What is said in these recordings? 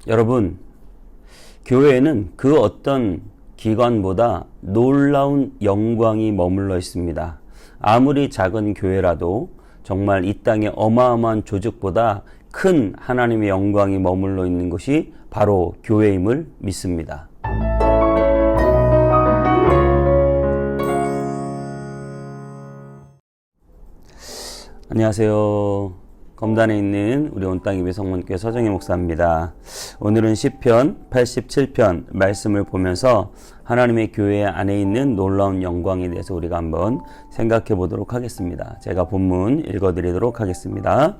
여러분, 교회에는 그 어떤 기관보다 놀라운 영광이 머물러 있습니다. 아무리 작은 교회라도 정말 이 땅의 어마어마한 조직보다 큰 하나님의 영광이 머물러 있는 것이 바로 교회임을 믿습니다. 안녕하세요. 검단에 있는 우리 온땅이배 성문교회 서정희 목사입니다. 오늘은 시편 87편 말씀을 보면서 하나님의 교회 안에 있는 놀라운 영광에 대해서 우리가 한번 생각해 보도록 하겠습니다. 제가 본문 읽어드리도록 하겠습니다.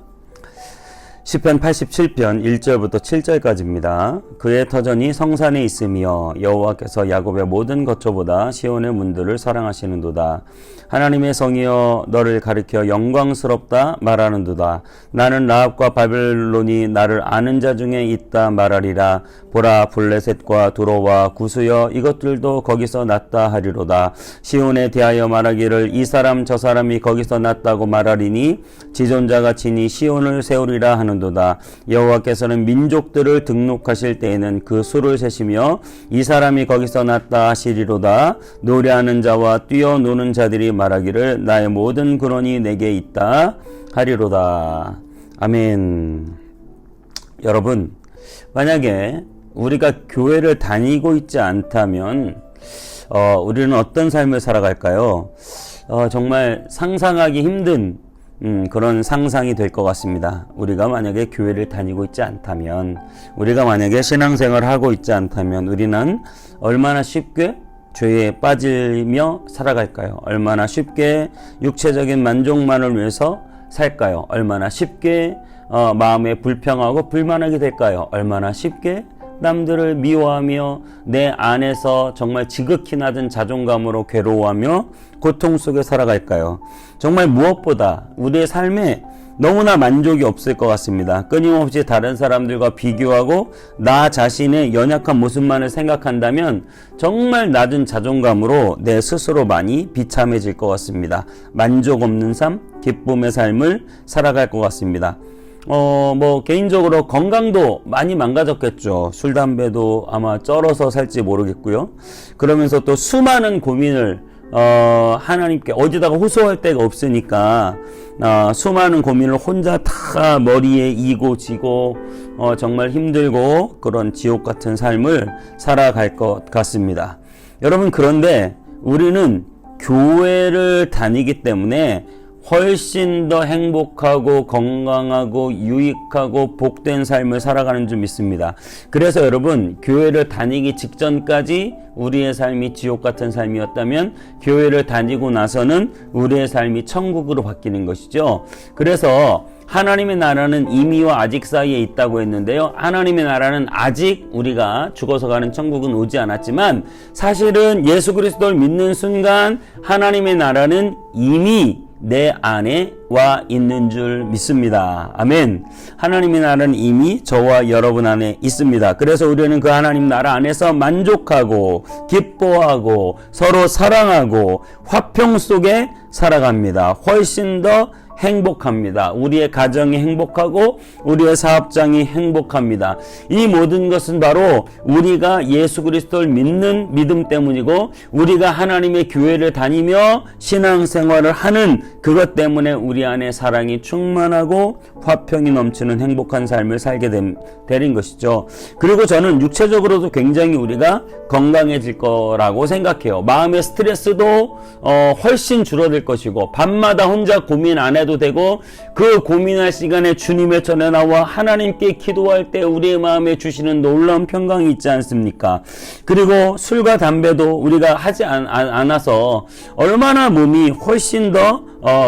시편 87편 1절부터 7절까지입니다. 그의 터전이 성산에 있으며 여호와께서 야곱의 모든 거처보다 시온의 문들을 사랑하시는도다. 하나님의 성이여 너를 가리켜 영광스럽다 말하는도다. 나는 라합과 바벨론이 나를 아는 자 중에 있다 말하리라. 보라, 블레셋과 두로와 구스여 이것들도 거기서 났다 하리로다. 시온에 대하여 말하기를 이 사람 저 사람이 거기서 났다고 말하리니 지존자가 친히 시온을 세우리라 하는도다. 여호와께서는 민족들을 등록하실 때에는 그 수를 세시며 이 사람이 거기서 났다 하시리로다. 노래하는 자와 뛰어노는 자들이 말하기를 나의 모든 근원이 내게 있다 하리로다. 아멘. 여러분, 만약에 우리가 교회를 다니고 있지 않다면 우리는 어떤 삶을 살아갈까요? 정말 상상하기 힘든 그런 상상이 될 것 같습니다. 우리가 만약에 교회를 다니고 있지 않다면, 우리가 만약에 신앙생활을 하고 있지 않다면 우리는 얼마나 쉽게 죄에 빠지며 살아갈까요? 얼마나 쉽게 육체적인 만족만을 위해서 살까요? 얼마나 쉽게 마음에 불평하고 불만하게 될까요? 얼마나 쉽게 남들을 미워하며 내 안에서 정말 지극히 낮은 자존감으로 괴로워하며 고통 속에 살아갈까요? 정말 무엇보다 우리의 삶에 너무나 만족이 없을 것 같습니다. 끊임없이 다른 사람들과 비교하고 나 자신의 연약한 모습만을 생각한다면 정말 낮은 자존감으로 내 스스로 많이 비참해질 것 같습니다. 만족 없는 삶, 기쁨의 삶을 살아갈 것 같습니다. 개인적으로 건강도 많이 망가졌겠죠. 술, 담배도 아마 쩔어서 살지 모르겠고요. 그러면서 또 수많은 고민을 하나님께 어디다가 호소할 데가 없으니까 수많은 고민을 혼자 다 머리에 이고 지고 정말 힘들고 그런 지옥 같은 삶을 살아갈 것 같습니다. 여러분, 그런데 우리는 교회를 다니기 때문에 훨씬 더 행복하고 건강하고 유익하고 복된 삶을 살아가는 줄 믿습니다. 그래서 여러분, 교회를 다니기 직전까지 우리의 삶이 지옥 같은 삶이었다면 교회를 다니고 나서는 우리의 삶이 천국으로 바뀌는 것이죠. 그래서 하나님의 나라는 이미와 아직 사이에 있다고 했는데요. 하나님의 나라는 아직 우리가 죽어서 가는 천국은 오지 않았지만 사실은 예수 그리스도를 믿는 순간 하나님의 나라는 이미 내 안에 와 있는 줄 믿습니다. 아멘. 하나님의 나라는 이미 저와 여러분 안에 있습니다. 그래서 우리는 그 하나님 나라 안에서 만족하고 기뻐하고 서로 사랑하고 화평 속에 살아갑니다. 훨씬 더 행복합니다. 우리의 가정이 행복하고 우리의 사업장이 행복합니다. 이 모든 것은 바로 우리가 예수 그리스도를 믿는 믿음 때문이고 우리가 하나님의 교회를 다니며 신앙생활을 하는 그것 때문에 우리 안에 사랑이 충만하고 화평이 넘치는 행복한 삶을 살게 되는 것이죠. 그리고 저는 육체적으로도 굉장히 우리가 건강해질 거라고 생각해요. 마음의 스트레스도 훨씬 줄어들 것이고 밤마다 혼자 고민 안 해도 되고 그 고민할 시간에 주님의 전에 나와 하나님께 기도할 때 우리의 마음에 주시는 놀라운 평강이 있지 않습니까? 그리고 술과 담배도 우리가 하지 않아서 얼마나 몸이 훨씬 더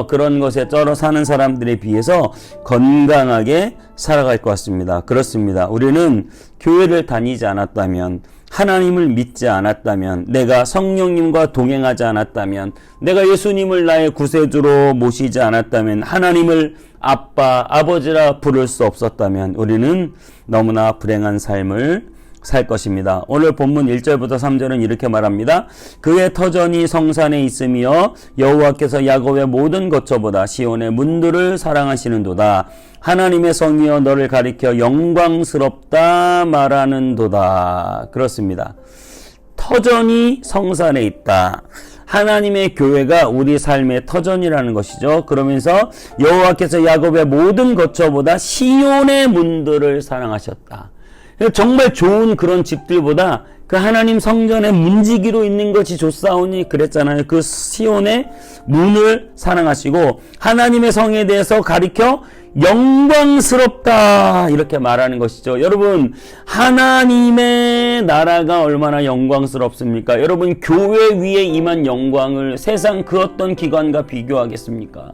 그런 것에 쩔어 사는 사람들에 비해서 건강하게 살아갈 것 같습니다. 그렇습니다. 우리는 교회를 다니지 않았다면, 하나님을 믿지 않았다면, 내가 성령님과 동행하지 않았다면, 내가 예수님을 나의 구세주로 모시지 않았다면, 하나님을 아빠, 아버지라 부를 수 없었다면 우리는 너무나 불행한 삶을 살 것입니다. 오늘 본문 1절부터 3절은 이렇게 말합니다. 그의 터전이 성산에 있으며 여호와께서 야곱의 모든 거처보다 시온의 문들을 사랑하시는도다. 하나님의 성이여 너를 가리켜 영광스럽다 말하는도다. 그렇습니다. 터전이 성산에 있다. 하나님의 교회가 우리 삶의 터전이라는 것이죠. 그러면서 여호와께서 야곱의 모든 거처보다 시온의 문들을 사랑하셨다. 정말 좋은 그런 집들보다 그 하나님 성전의 문지기로 있는 것이 좋사오니 그랬잖아요. 그 시온의 문을 사랑하시고 하나님의 성에 대해서 가리켜 영광스럽다 이렇게 말하는 것이죠. 여러분, 하나님의 나라가 얼마나 영광스럽습니까? 여러분, 교회 위에 임한 영광을 세상 그 어떤 기관과 비교하겠습니까?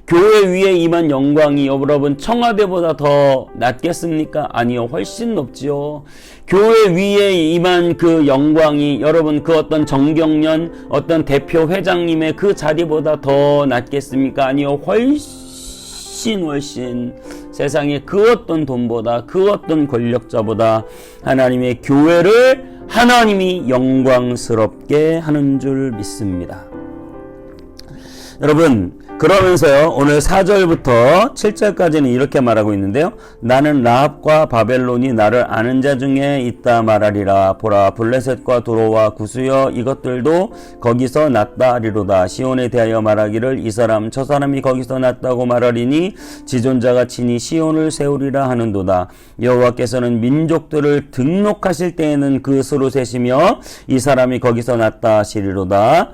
교회 위에 임한 영광이 여러분 청와대보다 더 낫겠습니까? 아니요, 훨씬 높지요. 교회 위에 임한 그 영광이 여러분 그 어떤 정경련 어떤 대표 회장님의 그 자리보다 더 낫겠습니까? 아니요, 훨씬 세상의 그 어떤 돈보다 그 어떤 권력자보다 하나님의 교회를 하나님이 영광스럽게 하는 줄 믿습니다. 여러분, 그러면서요 오늘 4절부터 7절까지는 이렇게 말하고 있는데요. 나는 라합과 바벨론이 나를 아는 자 중에 있다 말하리라. 보라, 블레셋과 도로와 구스여 이것들도 거기서 났다 하리로다. 시온에 대하여 말하기를 이 사람 저 사람이 거기서 났다고 말하리니 지존자가 친히 시온을 세우리라 하는도다. 여호와께서는 민족들을 등록하실 때에는 그 수로 세시며 이 사람이 거기서 났다 하시리로다.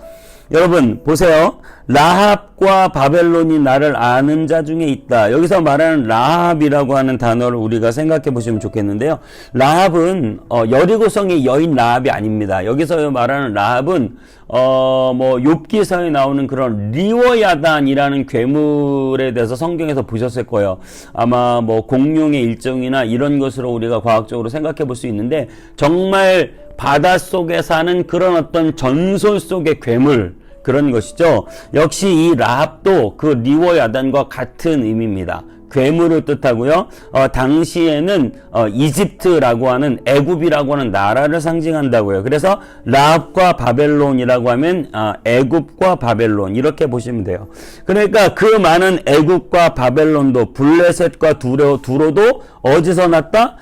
여러분 보세요. 라합과 바벨론이 나를 아는 자 중에 있다. 여기서 말하는 라합이라고 하는 단어를 우리가 생각해 보시면 좋겠는데요. 라합은 여리고성의 여인 라합이 아닙니다. 여기서 말하는 라합은 욥기서에 나오는 그런 리워야단이라는 괴물에 대해서 성경에서 보셨을 거예요. 아마 공룡의 일종이나 이런 것으로 우리가 과학적으로 생각해 볼 수 있는데 정말 바닷속에 사는 그런 어떤 전설 속의 괴물 그런 것이죠. 역시 이 라합도 그 리워야단과 같은 의미입니다. 괴물을 뜻하고요. 당시에는 이집트라고 하는 애굽이라고 하는 나라를 상징한다고요. 그래서 라합과 바벨론이라고 하면 애굽과 바벨론 이렇게 보시면 돼요. 그러니까 그 많은 애굽과 바벨론도 블레셋과 두로도 어디서 났다?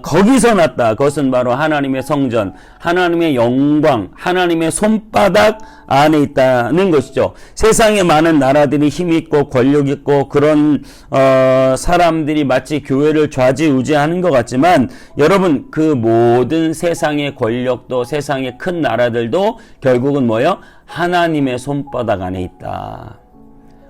거기서 났다. 그것은 바로 하나님의 성전, 하나님의 영광, 하나님의 손바닥 안에 있다는 것이죠. 세상에 많은 나라들이 힘있고 권력있고 그런 사람들이 마치 교회를 좌지우지하는 것 같지만 여러분 그 모든 세상의 권력도 세상의 큰 나라들도 결국은 뭐예요? 하나님의 손바닥 안에 있다.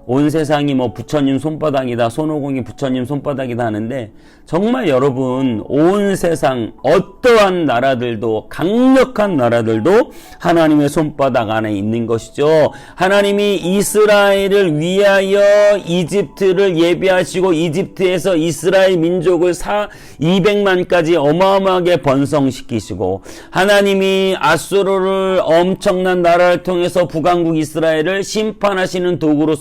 온 세상이 부처님 손바닥이다, 손오공이 부처님 손바닥이다 하는데 정말 여러분 온 세상 어떠한 나라들도 강력한 나라들도 하나님의 손바닥 안에 있는 것이죠. 하나님이 이스라엘을 위하여 이집트를 예비하시고 이집트에서 이스라엘 민족을 200만까지 어마어마하게 번성시키시고 하나님이 아수르를 엄청난 나라를 통해서 북왕국 이스라엘을 심판하시는 도구로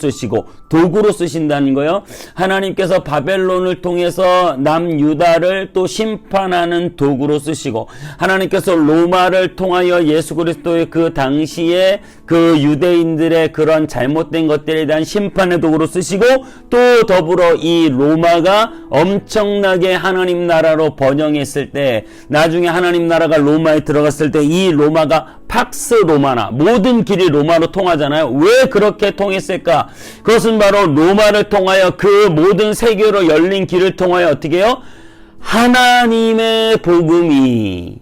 쓰신다는 거예요. 하나님께서 바벨론을 통해서 남유다를 또 심판하는 도구로 쓰시고 하나님께서 로마를 통하여 예수 그리스도의 그 당시에 그 유대인들의 그런 잘못된 것들에 대한 심판의 도구로 쓰시고 또 더불어 이 로마가 엄청나게 하나님 나라로 번영했을 때 나중에 하나님 나라가 로마에 들어갔을 때 이 로마가 팍스 로마나 모든 길이 로마로 통하잖아요. 왜 그렇게 통했을까? 그것은 바로 로마를 통하여 그 모든 세계로 열린 길을 통하여 어떻게 해요? 하나님의 복음이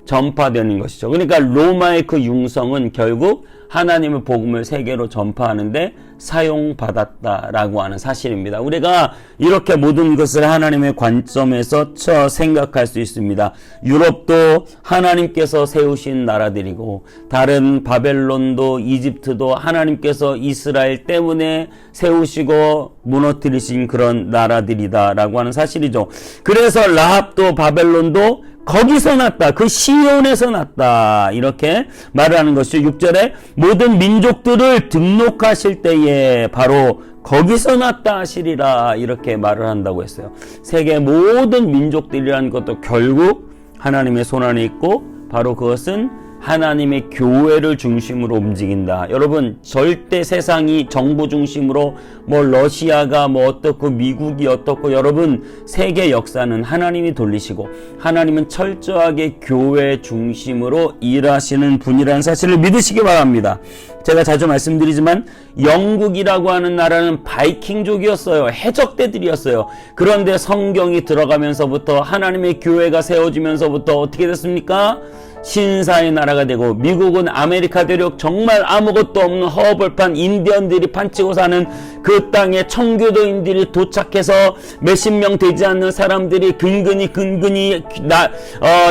전파되는 것이죠. 그러니까 로마의 그 융성은 결국 하나님의 복음을 세계로 전파하는데 사용받았다라고 하는 사실입니다. 우리가 이렇게 모든 것을 하나님의 관점에서 생각할 수 있습니다. 유럽도 하나님께서 세우신 나라들이고 다른 바벨론도 이집트도 하나님께서 이스라엘 때문에 세우시고 무너뜨리신 그런 나라들이다라고 하는 사실이죠. 그래서 라합도 바벨론도 거기서 났다. 그 시온에서 났다. 이렇게 말을 하는 것이죠. 6절에 모든 민족들을 등록하실 때에 바로 거기서 났다 하시리라. 이렇게 말을 한다고 했어요. 세계 모든 민족들이라는 것도 결국 하나님의 손 안에 있고 바로 그것은 하나님의 교회를 중심으로 움직인다. 여러분, 절대 세상이 정부 중심으로 뭐 러시아가 뭐 어떻고 미국이 어떻고, 여러분 세계 역사는 하나님이 돌리시고 하나님은 철저하게 교회 중심으로 일하시는 분이라는 사실을 믿으시기 바랍니다. 제가 자주 말씀드리지만 영국이라고 하는 나라는 바이킹족이었어요. 해적대들이었어요. 그런데 성경이 들어가면서부터 하나님의 교회가 세워지면서부터 어떻게 됐습니까? 신사의 나라가 되고, 미국은 아메리카 대륙 정말 아무것도 없는 허허벌판 인디언들이 판치고 사는 그 땅에 청교도인들이 도착해서 몇십 명 되지 않는 사람들이 근근히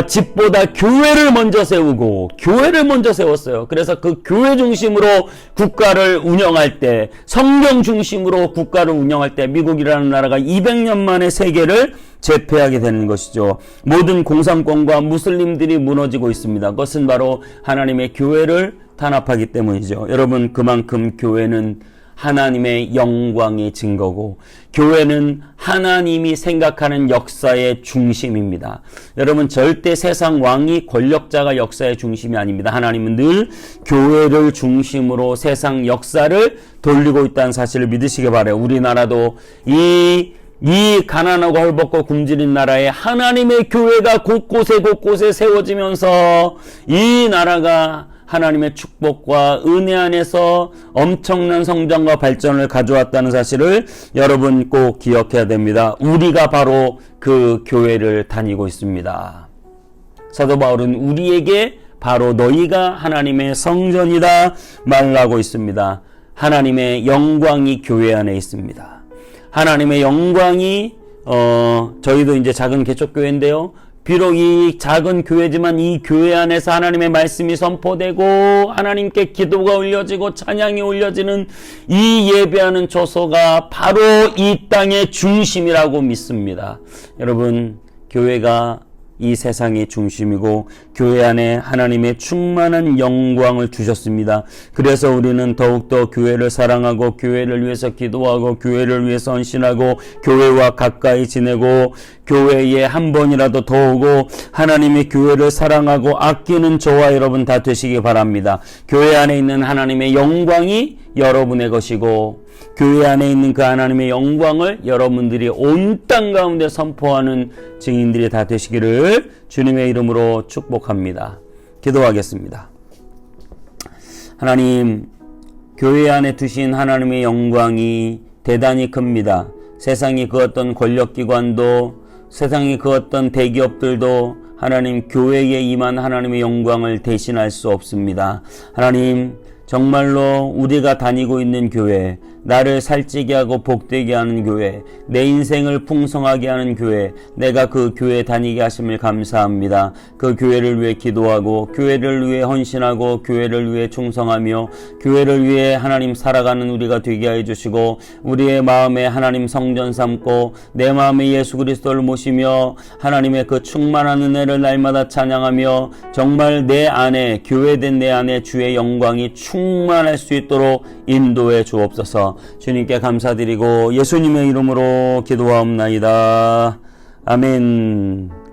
집보다 교회를 먼저 세우고 교회를 먼저 세웠어요. 그래서 그 교회 중심으로 국가를 운영할 때, 성경 중심으로 국가를 운영할 때 미국이라는 나라가 200년 만에 세계를 제패하게 되는 것이죠. 모든 공산권과 무슬림들이 무너지고 있습니다. 그것은 바로 하나님의 교회를 탄압하기 때문이죠. 여러분, 그만큼 교회는 하나님의 영광의 증거고, 교회는 하나님이 생각하는 역사의 중심입니다. 여러분, 절대 세상 왕이 권력자가 역사의 중심이 아닙니다. 하나님은 늘 교회를 중심으로 세상 역사를 돌리고 있다는 사실을 믿으시기 바라요. 우리나라도 이 가난하고 헐벗고 굶주린 나라에 하나님의 교회가 곳곳에 세워지면서 이 나라가 하나님의 축복과 은혜 안에서 엄청난 성장과 발전을 가져왔다는 사실을 여러분 꼭 기억해야 됩니다. 우리가 바로 그 교회를 다니고 있습니다. 사도 바울은 우리에게 바로 너희가 하나님의 성전이다 말하고 있습니다. 하나님의 영광이 교회 안에 있습니다. 하나님의 영광이 저희도 이제 작은 개척교회인데요. 비록 이 작은 교회지만 이 교회 안에서 하나님의 말씀이 선포되고 하나님께 기도가 올려지고 찬양이 올려지는 이 예배하는 처소가 바로 이 땅의 중심이라고 믿습니다. 여러분, 교회가 이 세상의 중심이고 교회 안에 하나님의 충만한 영광을 주셨습니다. 그래서 우리는 더욱더 교회를 사랑하고 교회를 위해서 기도하고 교회를 위해서 헌신하고 교회와 가까이 지내고 교회에 한 번이라도 더 오고 하나님의 교회를 사랑하고 아끼는 저와 여러분 다 되시기 바랍니다. 교회 안에 있는 하나님의 영광이 여러분의 것이고 교회 안에 있는 그 하나님의 영광을 여러분들이 온 땅 가운데 선포하는 증인들이 다 되시기를 주님의 이름으로 축복합니다. 기도하겠습니다. 하나님, 교회 안에 두신 하나님의 영광이 대단히 큽니다. 세상이 그 어떤 권력기관도, 세상이 그 어떤 대기업들도 하나님 교회에 임한 하나님의 영광을 대신할 수 없습니다. 하나님, 정말로 우리가 다니고 있는 교회, 나를 살찌게 하고 복되게 하는 교회, 내 인생을 풍성하게 하는 교회, 내가 그 교회 다니게 하심을 감사합니다. 그 교회를 위해 기도하고 교회를 위해 헌신하고 교회를 위해 충성하며 교회를 위해 하나님 살아가는 우리가 되게 해 주시고 우리의 마음에 하나님 성전 삼고 내 마음에 예수 그리스도를 모시며 하나님의 그 충만한 은혜를 날마다 찬양하며 정말 내 안에, 교회된 내 안에 주의 영광이 충만할 수 있도록 인도해 주옵소서. 주님께 감사드리고 예수님의 이름으로 기도하옵나이다. 아멘.